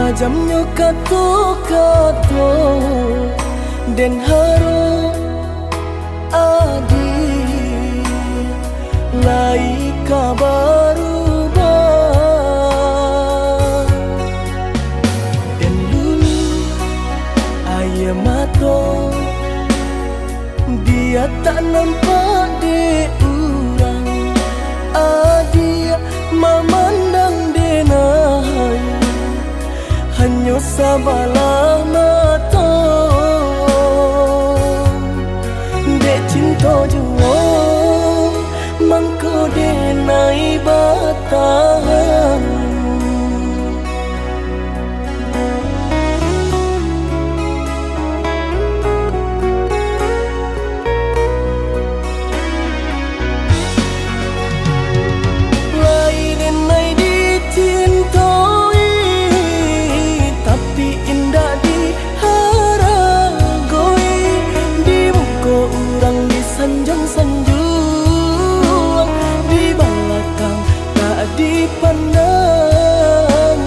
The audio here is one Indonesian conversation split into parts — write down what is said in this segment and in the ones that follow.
tajamnya kata-kata dan harap adi lai kabaru dan dulu ayah mata dia tak nampak di urang adia memandang denai hanya sabalah mata dek cinta jua mangko denai batahan sanjung di belakang tak dipandang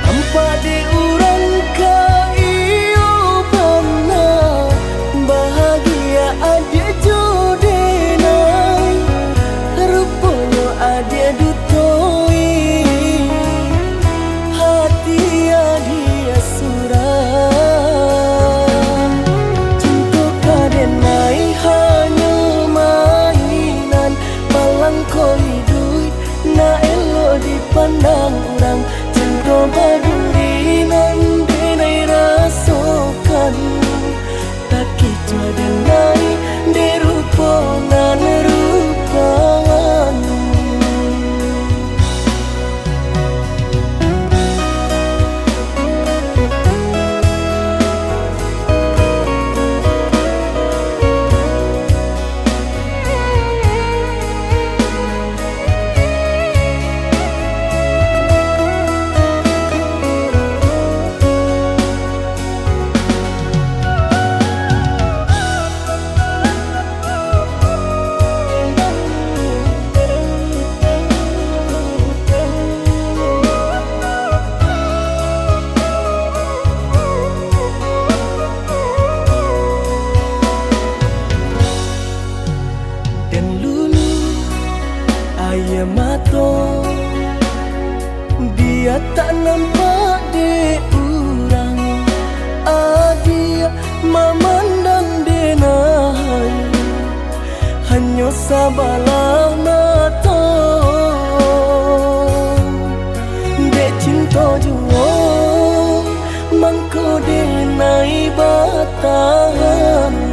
tanpa diurang kaiyo pernah bahagia adia jodenai rupanya adia dutoi hati adia surah pandang orang cinta baduri nan denai rasakan tak kicau denai derupa nan rupawan ayah mata dia tak nampak di urang adia memandang denai hanya sabalah mata dek cinta jua mangko denai batahan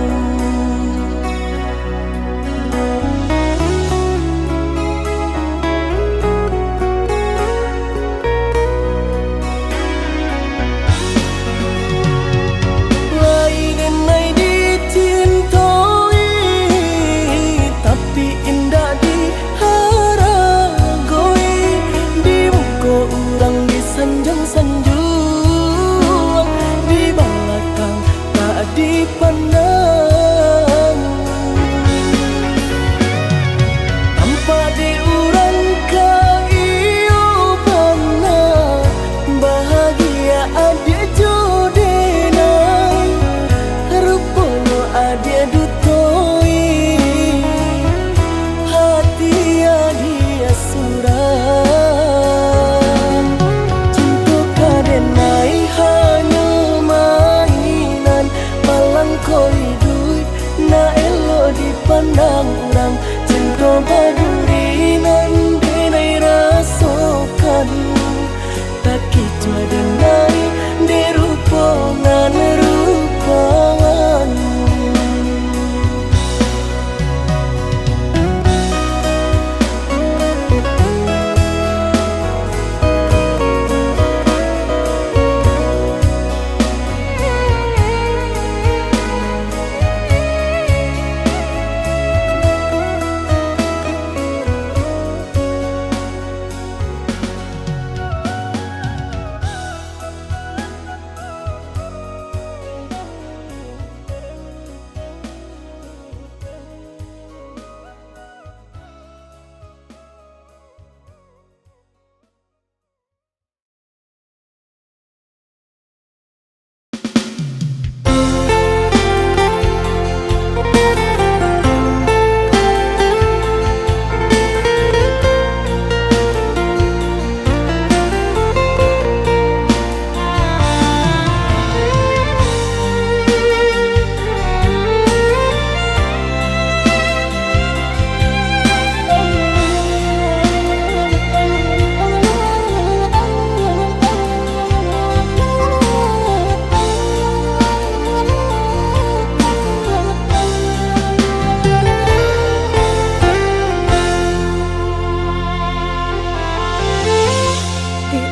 sanjung di belakang tak dipandang tanpa diurang kaiyo pernah bahagia adia jodenai rupanya adia dutoi hati adia surah pandang orang cinta baduri nan denai rasakan tak kicau denai derupa nan rupawan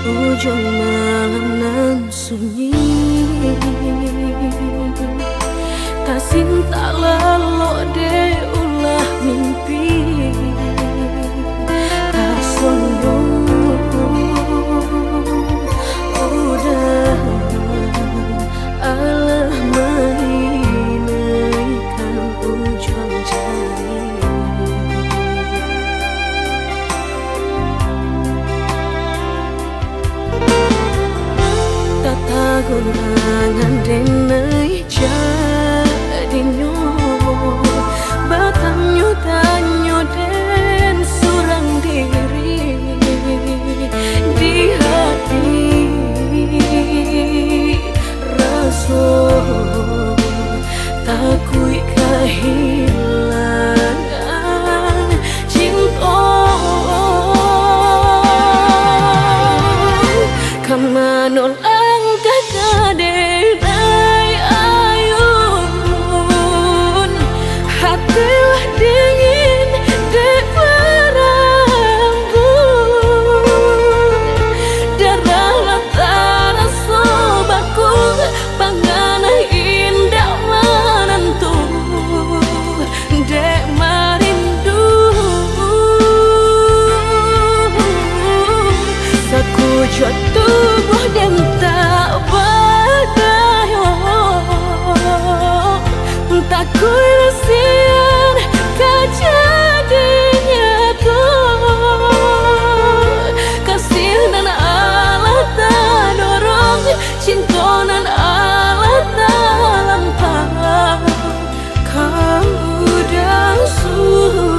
ujung malam nan sunyi, tak cinta lalu de ulah mimpi, tak sombong udah Allah menginaikan ujung jari. Tata gurangan denai jadinya batanyo tanyo den surang diri di hati rasa takui kehilangan cinta kamanol angkat kadenai ayun hatilah dingin dek berambut darah latara sobaku pangana indah menentu dek marindu sakujud tubuh dan tak berdaya tak kuilasian kejadinya tuh kasih dan Allah tak dorong cinta dan Allah tak lampau kau udah surah.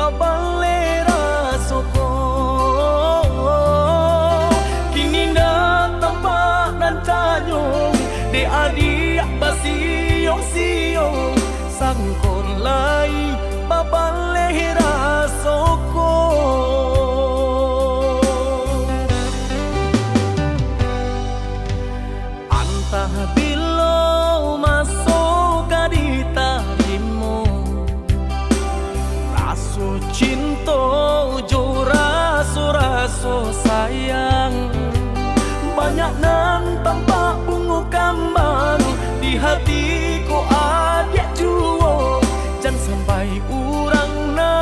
babale rasoko. Kini na tampak nan tanyong de adik basiyong-siyong sangkon lai babale rasoko. Antah bilo masuk di tarimu raso cinta jo raso sayang banyak nan tampak bunga kambang di hatiku adik juo jangan sampai urang na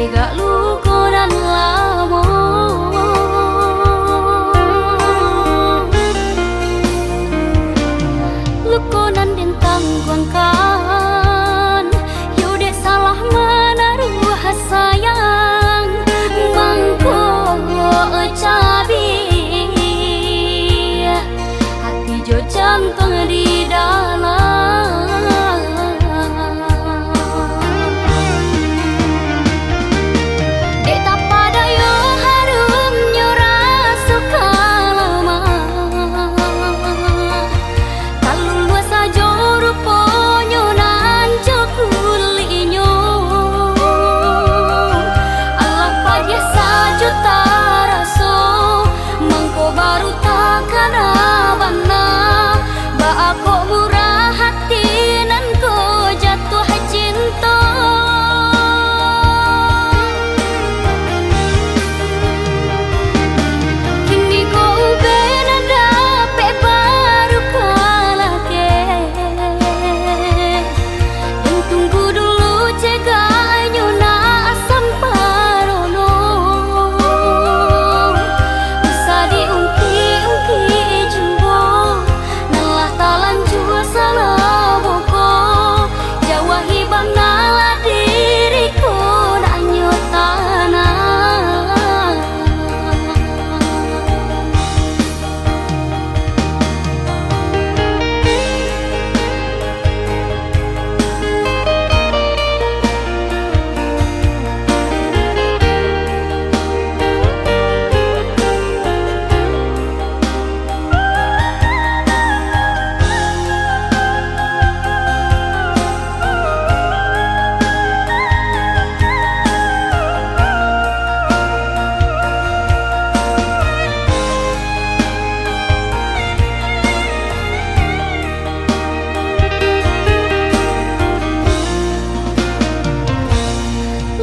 tega luko dan lamo. Luko nan dentang kuangkan yude salah menaruh sayang mangko cabi hati jo jantung di dalam. Dek tak pada yo harum nyora suka lama kalau luas aja ruponyo nan jokulinyo Allah padia sajuta raso mangko baru takkan abana ba aku murah hati nan ko jatuh cinta. Kini ko bena dape baru kalake yang tunggu dulu cegahnya na asam parono bisa diungki-ungki jumbo nalah talan jua salah boko jawa hibang nala diriku nanyo tanah.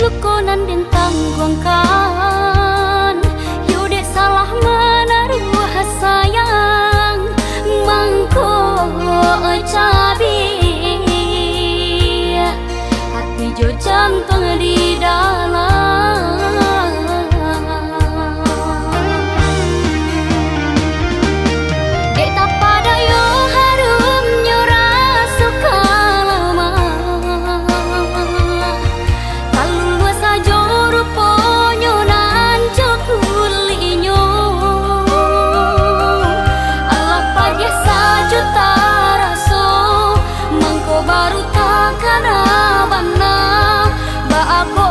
Luko nan dentang kuangkan yude salah menaruh sayang mangko cabi hati jo jantung di dalam. Dek tak pada yo harum nyora suka lama kalau luas aja ruponyo nan jokulinyo Allah padia sajuta raso mangko baru takkan abana ba aku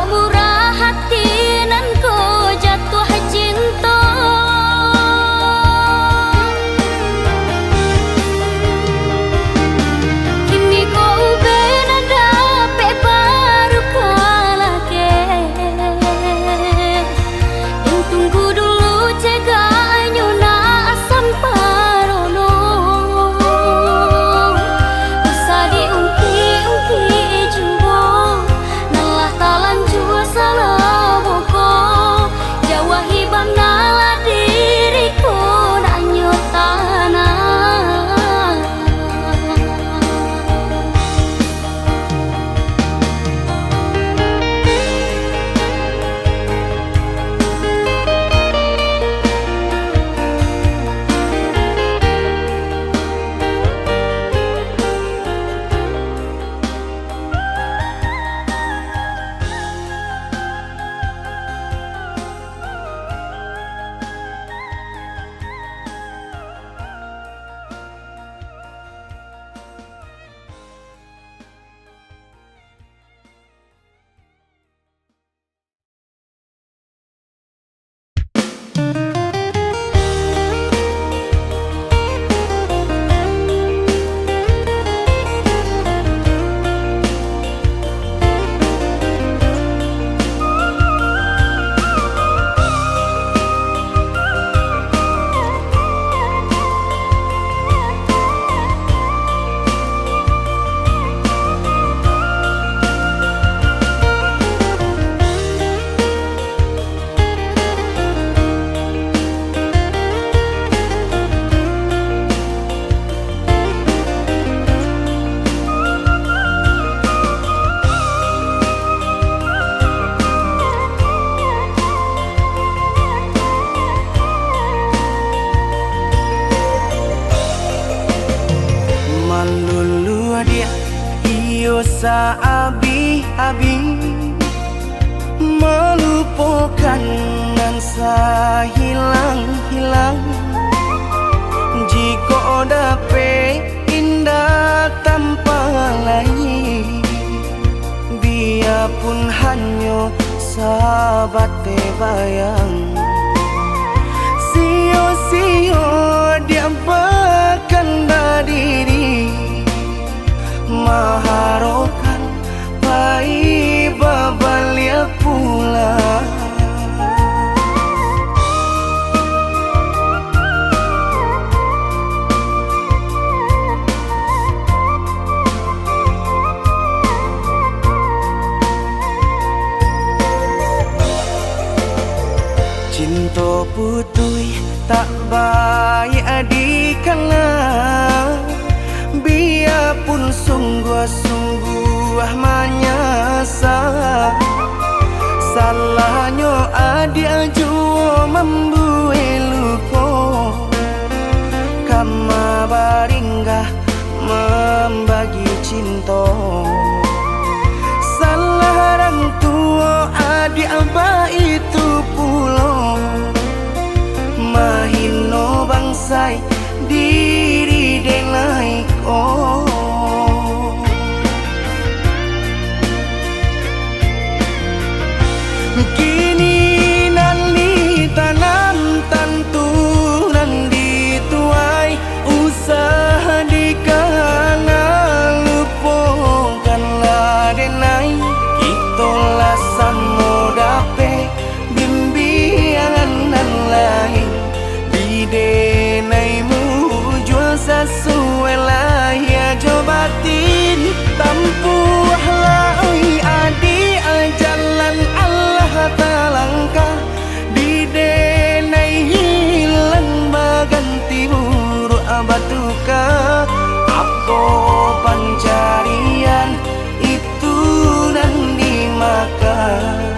akan nansa hilang-hilang jika dapat indah tanpa lain. Biarpun hanya sahabat bayang, sio-sio dia bahkan diri maharokan pai babalia pula. Cinta putui tak baik adikana, biarpun sungguh-sungguh menyasa. Salahnya adik jua membuat luka, kama baringgah membagi cinta. Salah orang tua adik abah itu pulau, mahino bangsai diri denai ko. Kini nali tanam tantu nan dituai, usaha dikana lupakanlah denai. Itolah samo dape bimbingan nan lain di denaimu jual sesuai lah ya jobatin tampuhlah oi adi jalan Allah talangkah di denai hilang baganti buruk abatuka. Apa pencarian itu dan dimakan,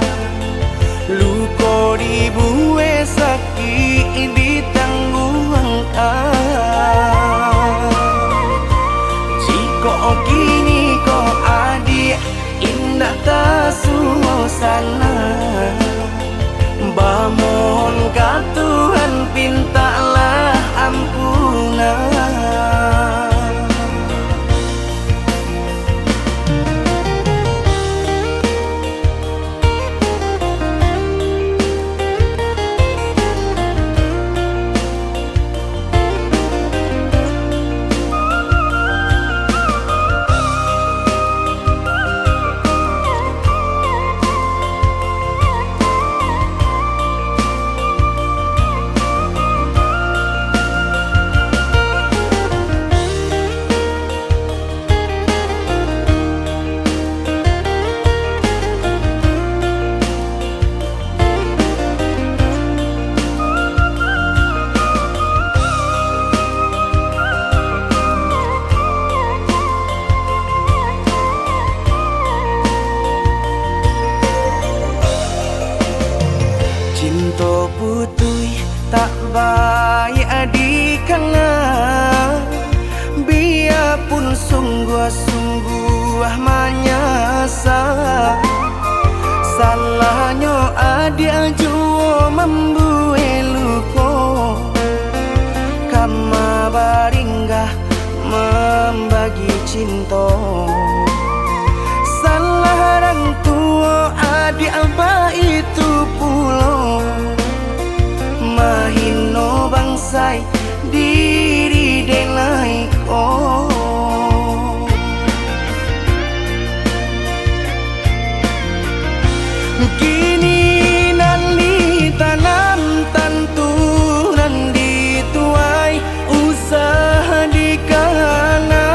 luka dibuat sakit ditanggung jika kini kau adik indah tak suasana, bamohon ka Tuhan pintalah ampunan. Cinta putui tak baik adikana, biarpun sungguh-sungguh menyasa. Salahnya adik jua membuat luka, kama baringgah membagi cinta. Salah orang tua adik abah itu pulau, mahino bangsai diri denai ko. Kini nali tanam tantu nan dituai, usaha dikana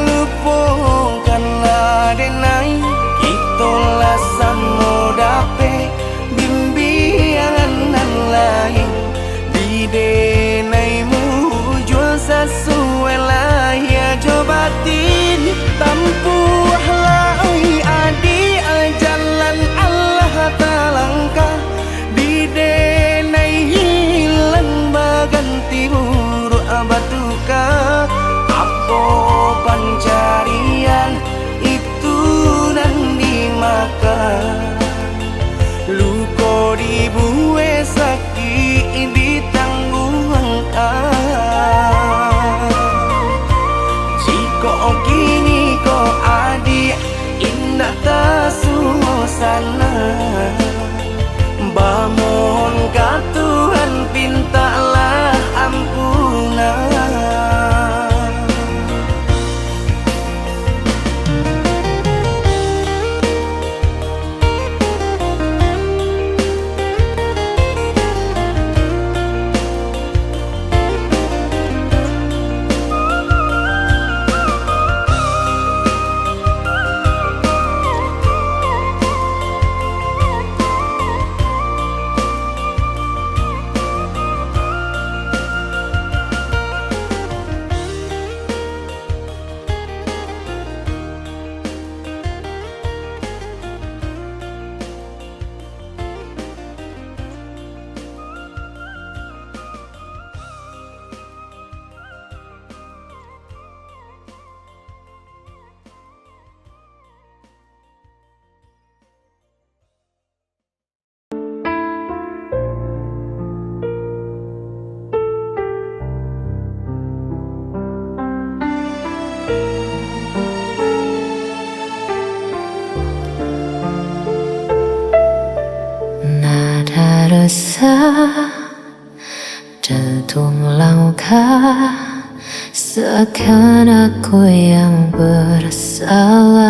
lupakanlah denai. Itolah samo dape bimbingan nan lain di denaimu jual sesuai lah ya jobatin tampuhlah oi adi jalan Allah talangkah di denai hilang baganti buruk abatuka. Apa pencarian itu dan dimakan, luka dibuat sakit ditanggung jika kini kau adik indah tak suasana Bamohon ka Tuhan pintalah ampunan Nada resah dentum langkah seakan aku yang bersalah.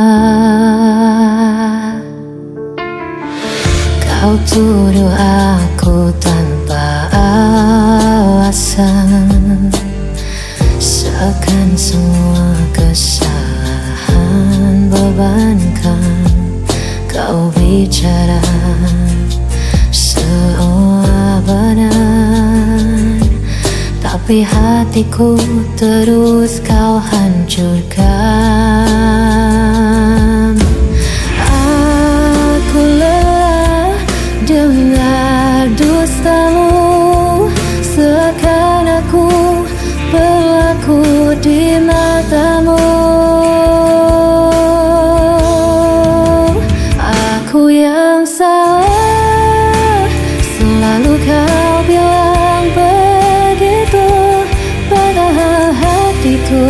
Kau tuduh aku tanpa alasan, seakan semua kesalahan bebankan. Kau bicara seolah benar, tapi hatiku terus kau hancurkan. Aku lelah dengar dustamu, seakan aku berlaku di matamu. Aku yang salah, selalu kau bilang begitu, padahal hatiku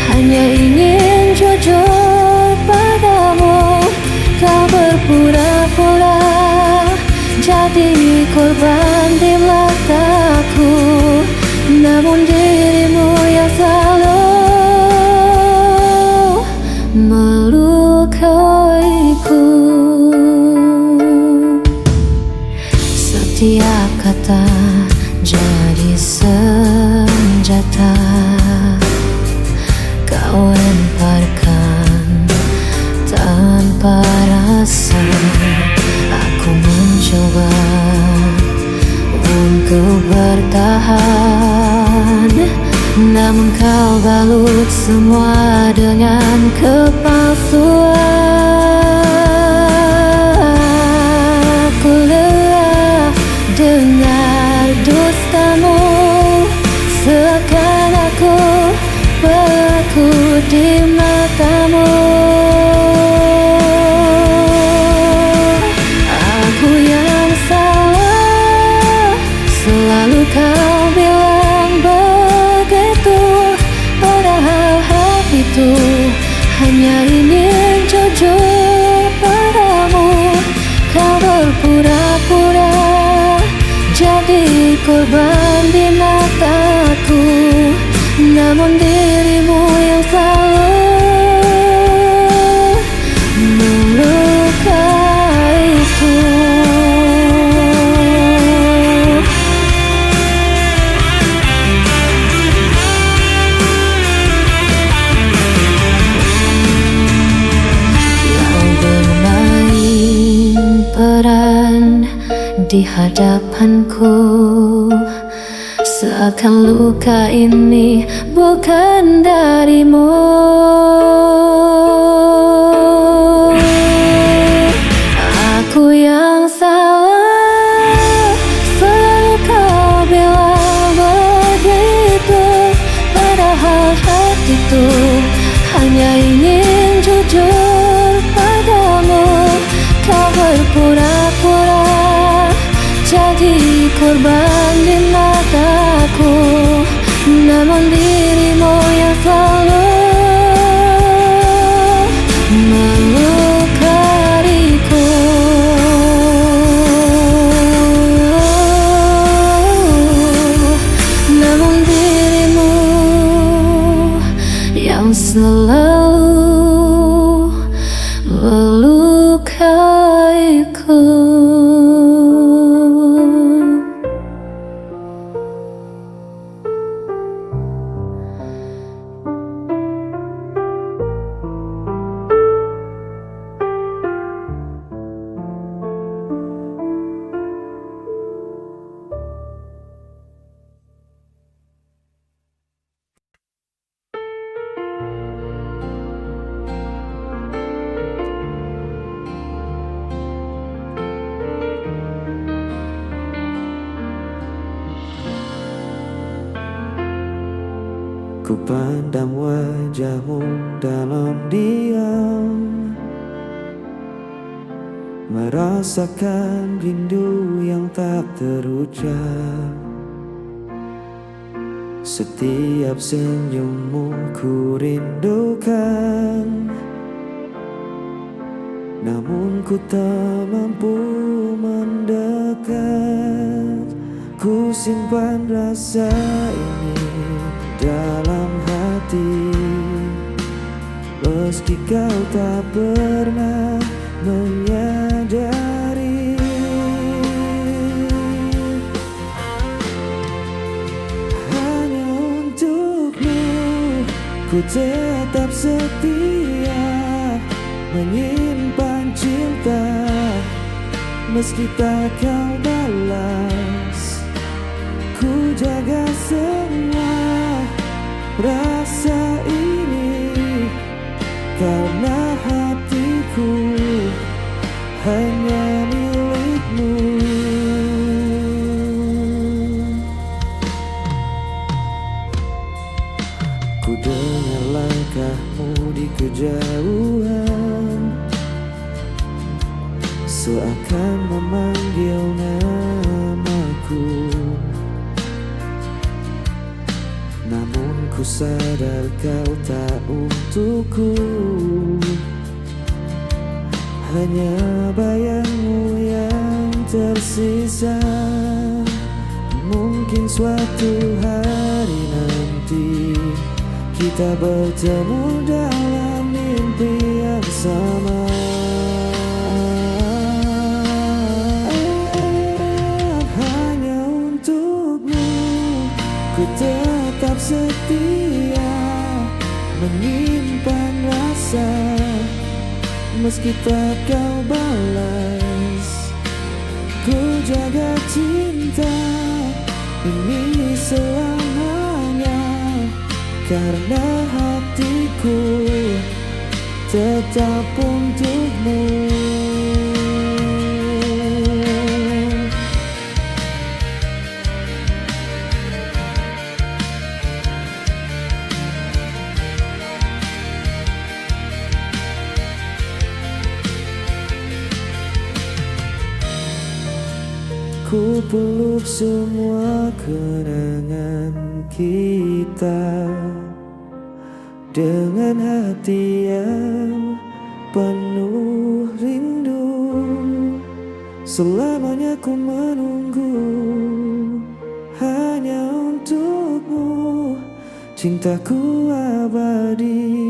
hanya ingin jujur padamu. Kau berpura-pura jadi korban di mataku, namun dirimu yang selalu melukaiku. Setiap kata jadi senjata kau lemparkan tanpa rasa. Aku mencoba untuk bertahan, namun kau balut semua dengan kepalsuan. Aku lelah dengar dustamu, seakan aku berlaku di matamu. Aku yang salah, selalu kau bilang begitu, padahal hatiku hanya ingin jujur padamu. Kau berpura-pura jadi korban di mataku, namun dirimu yang selalu melukaiku. Kau bermain peran di hadapanku, seakan luka ini bukan darimu. Aku yang salah, selalu kau bilang begitu, padahal hatiku hanya ingin jujur padamu. Kau berpura-pura korban di mataku, namun dirimu yang selalu melukaiku. Namun dirimu yang selalu melukaiku. Ku pandang wajahmu dalam diam, merasakan rindu yang tak terucap. Setiap senyummu ku rindukan, namun ku tak mampu mendekat. Ku simpan rasa ini dalam hati, meski kau tak pernah menyadari. Hanya untukmu ku tetap setia, menyimpan cinta meski tak kau balas. Ku jaga semua rasa ini karena hatiku hanya milikmu. Ku dengar langkahmu di kejauhan, seakan memanggil namaku. Namun ku sadar kau tak untukku, hanya bayangmu yang tersisa. Mungkin suatu hari nanti kita bertemu dalam mimpi yang sama. Hanya untukmu ku tetap setia, menyimpan rasa meski tak kau balas. Ku jaga cinta ini selamanya karena hatiku tetap untukmu. Ku peluk semua kenangan kita dengan hati yang penuh rindu. Selamanya ku menunggu hanya untukmu, cintaku abadi.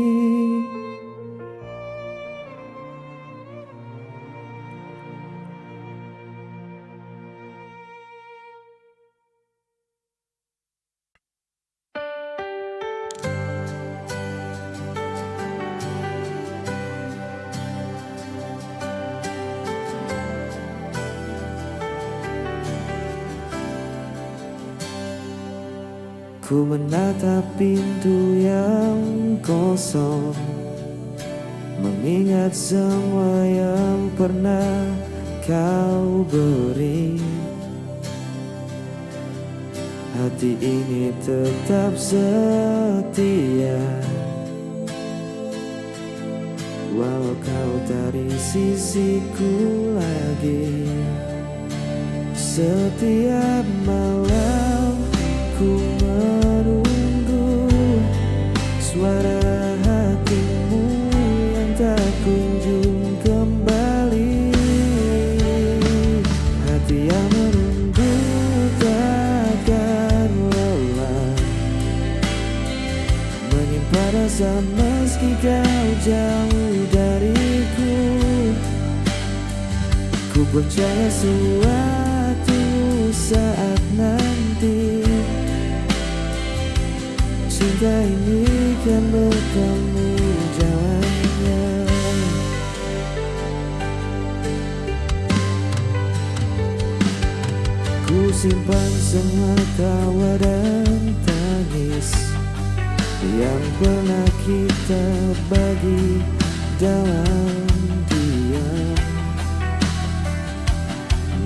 Ku menatap pintu yang kosong, mengingat semua yang pernah kau beri. Hati ini tetap setia, walau kau dari sisiku lagi. Setiap malam ku menunggu suara hatimu yang tak kunjung kembali. Hati yang menunggu takkan lelah menyimpan rasa meski kau jauh dariku. Ku percaya suatu saat nanti cinta ini kan bertemu jalannya. Ku simpan semua tawa dan tangis yang pernah kita bagi dalam diam.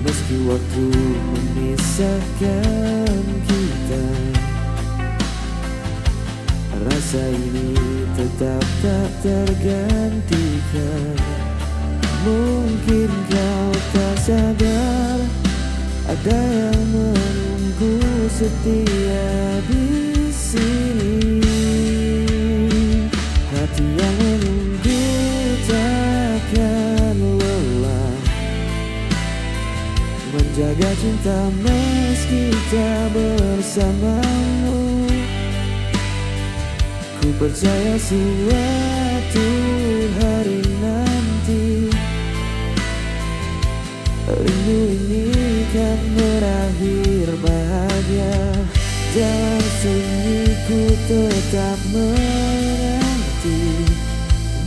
Meski waktu memisahkan kita, rasa ini tetap tak tergantikan. Mungkin kau tak sadar, ada yang menunggu setia di sini. Hati yang menunggu takkan lelah menjaga cinta meski tak bersamamu. Ku percaya suatu hari nanti rindu ini kan berakhir bahagia. Dalam sunyi ku tetap menanti,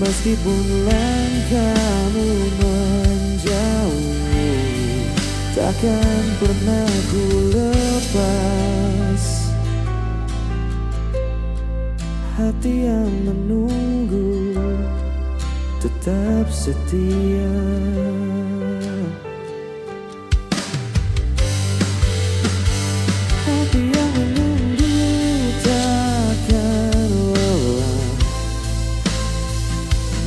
meskipun langkahmu menjauh, takkan pernah ku lepas. Hati yang menunggu tetap setia. Hati yang menunggu takkan lelah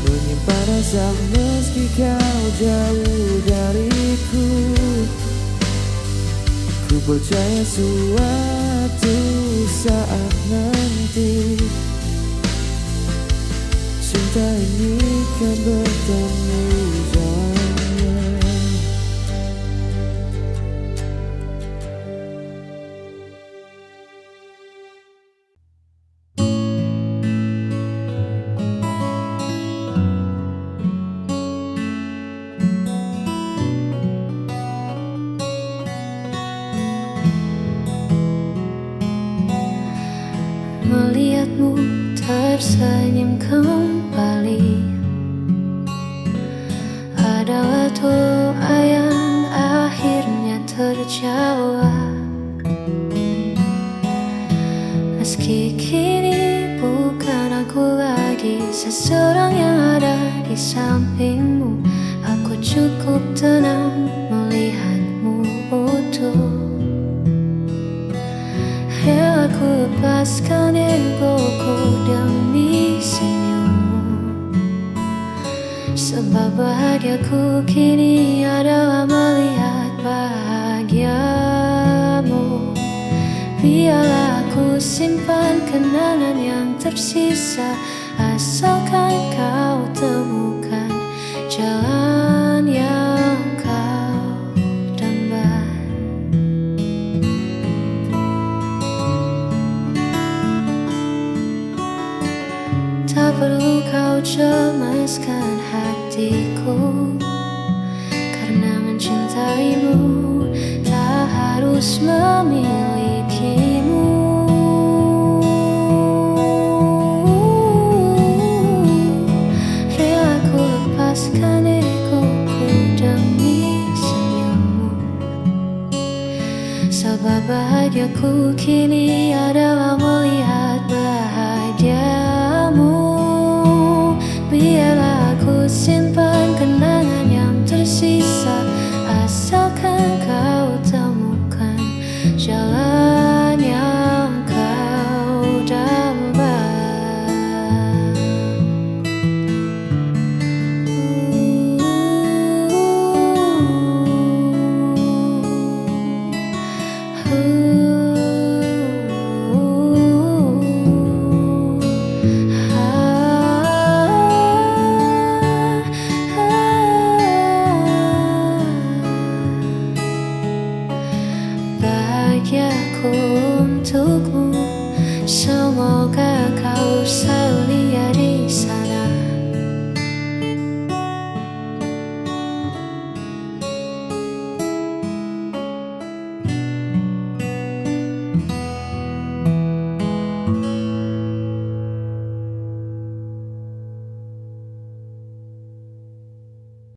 menyimpan rasa meski kau jauh dariku. Ku percaya suatu saat nanti cinta ini kan bertemu jalannya. Melihatmu tersenyum kembali adalah doa yang akhirnya terjawab. Meski kini bukan aku lagi seseorang yang ada di sampingmu, aku cukup tenang melihatmu utuh. Ya, aku lepaskan egoku demi senyummu, sebab bahagiaku kini adalah melihat bahagiamu. Biarlah aku simpan kenangan yang tersisa, asalkan kau temukan jalan yang kau dambakan. Tak perlu kau cemaskan hatiku, karena mencintaimu tak harus memilikimu. Rela ku lepaskan egoku demi senyummu, sebab bahagiaku kini adalah melihat bahagiamu. Biarlah aku simpan kenangan yang tersisa, asalkan kau temukan jalan yang kau dambakan. untukmu. Semoga kau selalu